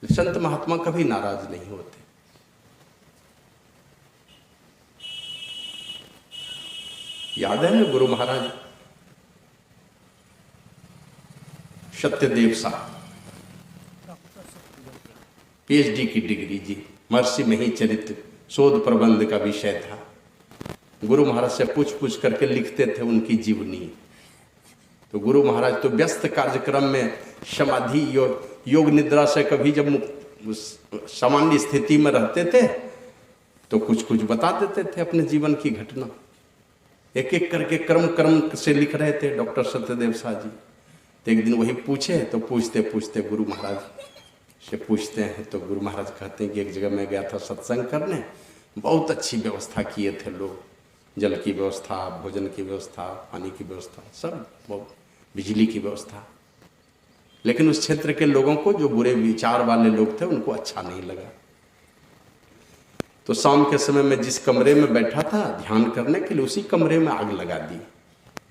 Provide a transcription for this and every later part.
संत महात्मा कभी नाराज नहीं होते। याद है ना गुरु महाराज सत्यदेव साहब, पीएचडी की डिग्री जी, महर्षि में ही चरित्र शोध प्रबंध का विषय था। गुरु महाराज से पूछ करके लिखते थे उनकी जीवनी। तो गुरु महाराज तो व्यस्त कार्यक्रम में समाधि योग निद्रा से कभी जब सामान्य स्थिति में रहते थे तो कुछ बता देते थे अपने जीवन की घटना। एक एक करके क्रम से लिख रहे थे डॉक्टर सत्यदेव साह जी। तो एक दिन वही पूछे, तो पूछते पूछते गुरु महाराज से पूछते हैं तो गुरु महाराज कहते हैं कि एक जगह मैं गया था सत्संग करने, बहुत अच्छी व्यवस्था किए थे लोग, जल की व्यवस्था, भोजन की व्यवस्था, पानी की व्यवस्था, सब बहुत, बिजली की व्यवस्था। लेकिन उस क्षेत्र के लोगों को, जो बुरे विचार वाले लोग थे, उनको अच्छा नहीं लगा। तो शाम के समय में जिस कमरे में बैठा था ध्यान करने के लिए, उसी कमरे में आग लगा दी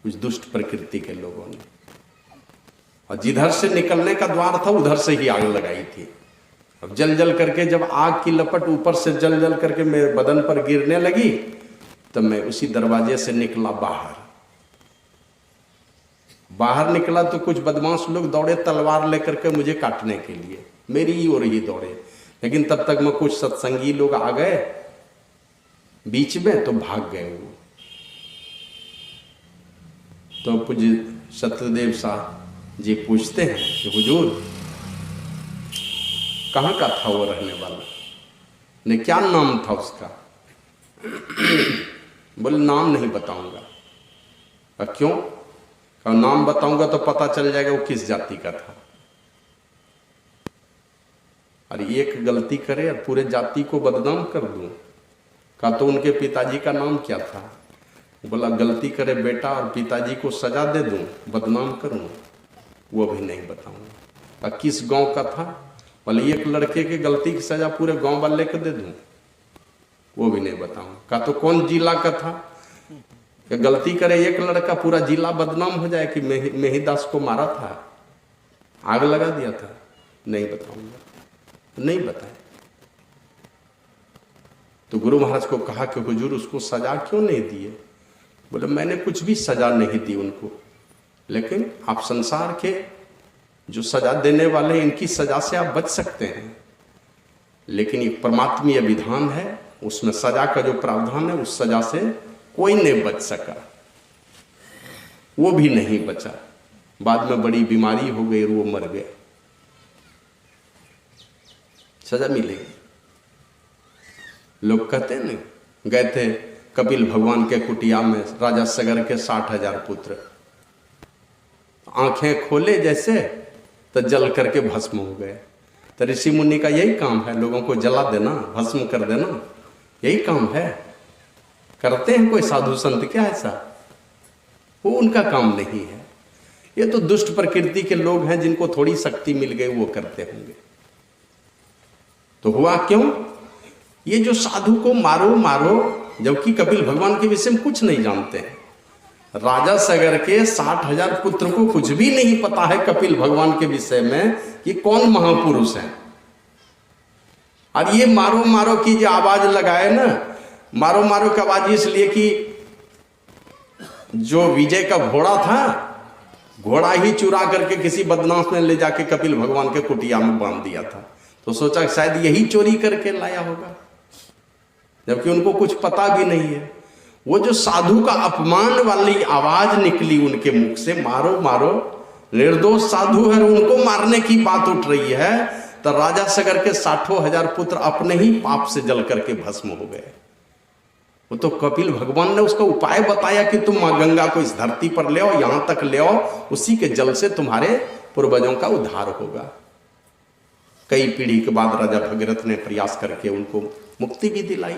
कुछ दुष्ट प्रकृति के लोगों ने, और जिधर से निकलने का द्वार था उधर से ही आग लगाई थी। अब जल करके जब आग की लपट ऊपर से जल करके मेरे बदन पर गिरने लगी, तब मैं उसी दरवाजे से निकला बाहर निकला तो कुछ बदमाश लोग दौड़े तलवार लेकर के मुझे काटने के लिए, मेरी ही ओर ही दौड़े। लेकिन तब तक में कुछ सत्संगी लोग आ गए बीच में, तो भाग गए वो। तो पूज्य सत्यदेव साह जी पूछते हैं कि हुजूर कहाँ का था वो रहने वाला, ने क्या नाम था उसका? बोले नाम नहीं बताऊंगा। क्यों? कहा नाम बताऊंगा तो पता चल जाएगा वो किस जाति का था। अरे एक गलती करे और पूरे जाति को बदनाम कर दूं। कहा तो उनके पिताजी का नाम क्या था? बोला गलती करे बेटा और पिताजी को सजा दे दूं, बदनाम करूं, वो भी नहीं बताऊंगा। किस गांव का था? बोले एक लड़के के गलती की सजा पूरे गांव वाले को दे दूं, वो भी नहीं बताऊंगा। कहा तो कौन जिला का था? कि गलती करे एक लड़का पूरा जिला बदनाम हो जाए कि मेहीदास को मारा था, आग लगा दिया था, नहीं बताऊंगा। नहीं बताए। तो गुरु महाराज को कहा कि हुजूर उसको सजा क्यों नहीं दिए? बोले मैंने कुछ भी सजा नहीं दी उनको, लेकिन आप संसार के जो सजा देने वाले इनकी सजा से आप बच सकते हैं, लेकिन एक परमात्मीय विधान है, उसमें सजा का जो प्रावधान है उस सजा से कोई नहीं बच सका। वो भी नहीं बचा, बाद में बड़ी बीमारी हो गई और वो मर गए। सजा मिलेगी। लोग कहते हैं ना, गए थे कपिल भगवान के कुटिया में राजा सगर के 60,000 पुत्र, आंखें खोले जैसे तो जल करके भस्म हो गए। तो ऋषि मुनि का यही काम है, लोगों को जला देना, भस्म कर देना, यही काम है। करते हैं कोई साधु संत क्या ऐसा? वो उनका काम नहीं है। ये तो दुष्ट प्रकृति के लोग हैं जिनको थोड़ी शक्ति मिल गई, वो करते होंगे। तो हुआ क्यों? ये जो साधु को मारो मारो, जबकि कपिल भगवान के विषय में कुछ नहीं जानते हैं। राजा सगर के 60,000 पुत्र को कुछ भी नहीं पता है कपिल भगवान के विषय में कि कौन महापुरुष है। और ये मारो मारो की जो आवाज लगाए ना, मारो मारो की आवाज इसलिए कि जो विजय का घोड़ा था, घोड़ा ही चुरा करके किसी बदमाश ने ले जाके कपिल भगवान के कुटिया में बांध दिया था। तो सोचा शायद यही चोरी करके लाया होगा, जबकि उनको कुछ पता भी नहीं है। वो जो साधु का अपमान वाली आवाज निकली उनके मुख से, मारो मारो, निर्दोष साधु है, उनको मारने की बात उठ रही है, तो राजा सगर के 60,000 पुत्र अपने ही पाप से जल करके भस्म हो गए। वो तो कपिल भगवान ने उसका उपाय बताया कि तुम मां गंगा को इस धरती पर ले आओ, यहां तक ले आओ, उसी के जल से तुम्हारे पूर्वजों का उद्धार होगा। कई पीढ़ी के बाद राजा भगीरथ ने प्रयास करके उनको मुक्ति भी दिलाई।